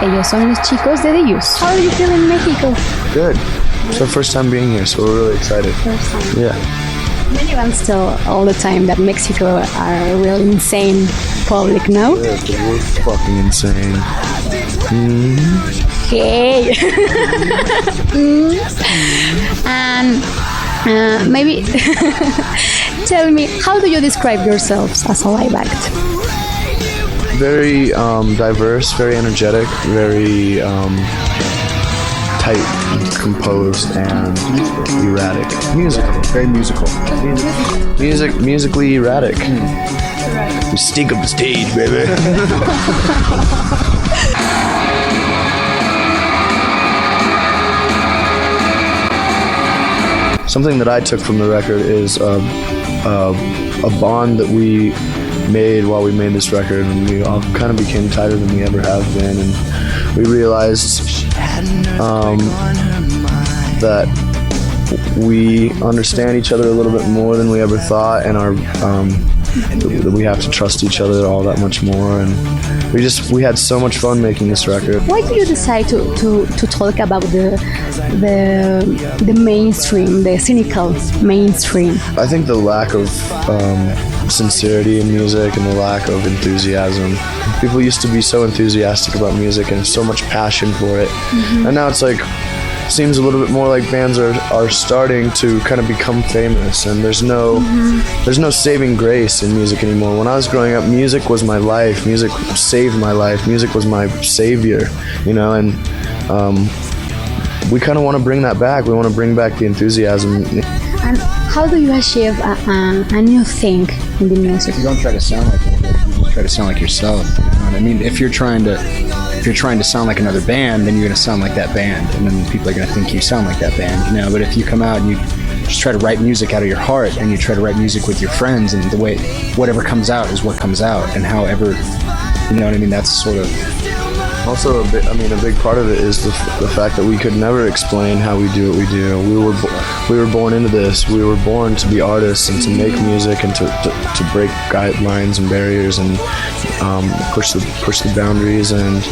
Ellos son los chicos de The Use. How do you feel in Mexico? Good. It's our first time being here, so we're really excited. First time. Yeah. Many bands tell all the time that Mexico are a really insane public, no? Yeah, we're fucking insane. Hey! And maybe tell me, how do you describe yourselves as a live act? Very diverse, very energetic, very tight, composed, and erratic. Musical. Very musical. Musically erratic. We stink up the stage, baby. Something that I took from the record is a bond that we made while we made this record, and we all kind of became tighter than we ever have been, and we realized that we understand each other a little bit more than we ever thought, and that we have to trust each other all that much more, and we had so much fun making this record. Why did you decide to talk about the mainstream, the cynical mainstream? I think the lack of sincerity in music and the lack of enthusiasm. People used to be so enthusiastic about music and so much passion for it, and now it's like, seems a little bit more like bands are starting to kind of become famous, and there's no saving grace in music anymore. When I was growing up, music was my life. Music saved my life. Music was my savior, you know, and we kind of want to bring that back. We want to bring back the enthusiasm. And how do you achieve a new thing in the music? You don't try to sound like it. You try to sound like yourself. You know what I mean? If you're trying to sound like another band, then you're going to sound like that band, and then people are going to think you sound like that band, you know. But if you come out and you just try to write music out of your heart, and you try to write music with your friends, and the way whatever comes out is what comes out, and however, you know what I mean, that's sort of. Also, a big part of it is the fact that we could never explain how we do what we do. We were born into this. We were born to be artists and to make music and to break guidelines and barriers and push the boundaries. And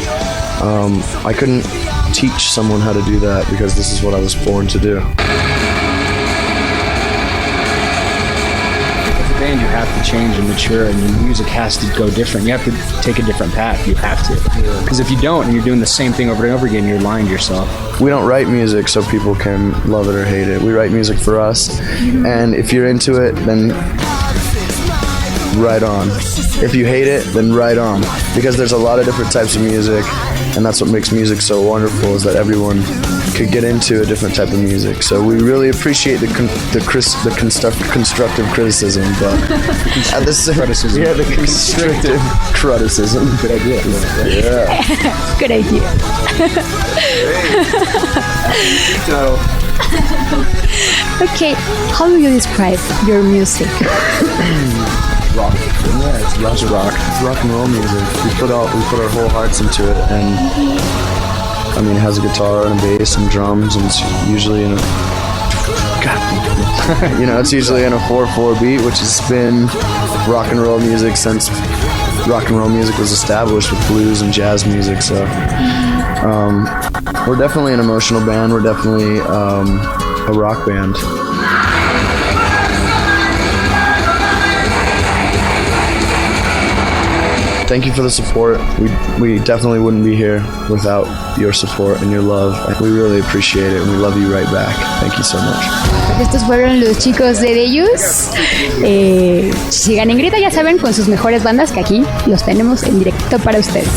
I couldn't teach someone how to do that because this is what I was born to do. Band, you have to change and mature, and your music has to go different. You have to take a different path. You have to, because if you don't, and you're doing the same thing over and over again, you're lying to yourself. We don't write music so people can love it or hate it. We write music for us, and if you're into it, then right on. If you hate it, then right on, because there's a lot of different types of music, and that's what makes music so wonderful, is that everyone could get into a different type of music. So we really appreciate the constructive criticism, but at the same criticism. Yeah, the constructive criticism. Good idea. Yeah. Good idea. Okay, how do you describe your music? Rock. Yeah, it's rock. It's rock and roll music. We put our whole hearts into it, and I mean, it has a guitar and a bass and drums, and it's usually in a it's usually in a 4/4 beat, which has been rock and roll music since rock and roll music was established with blues and jazz music. So we're definitely an emotional band. We're definitely a rock band. Thank you for the support. We definitely wouldn't be here without your support and your love. We really appreciate it, and we love you right back. Thank you so much. Estos fueron los chicos de The Use. Sigan en Grita, ya saben, con sus mejores bandas, que aquí los tenemos en directo para ustedes.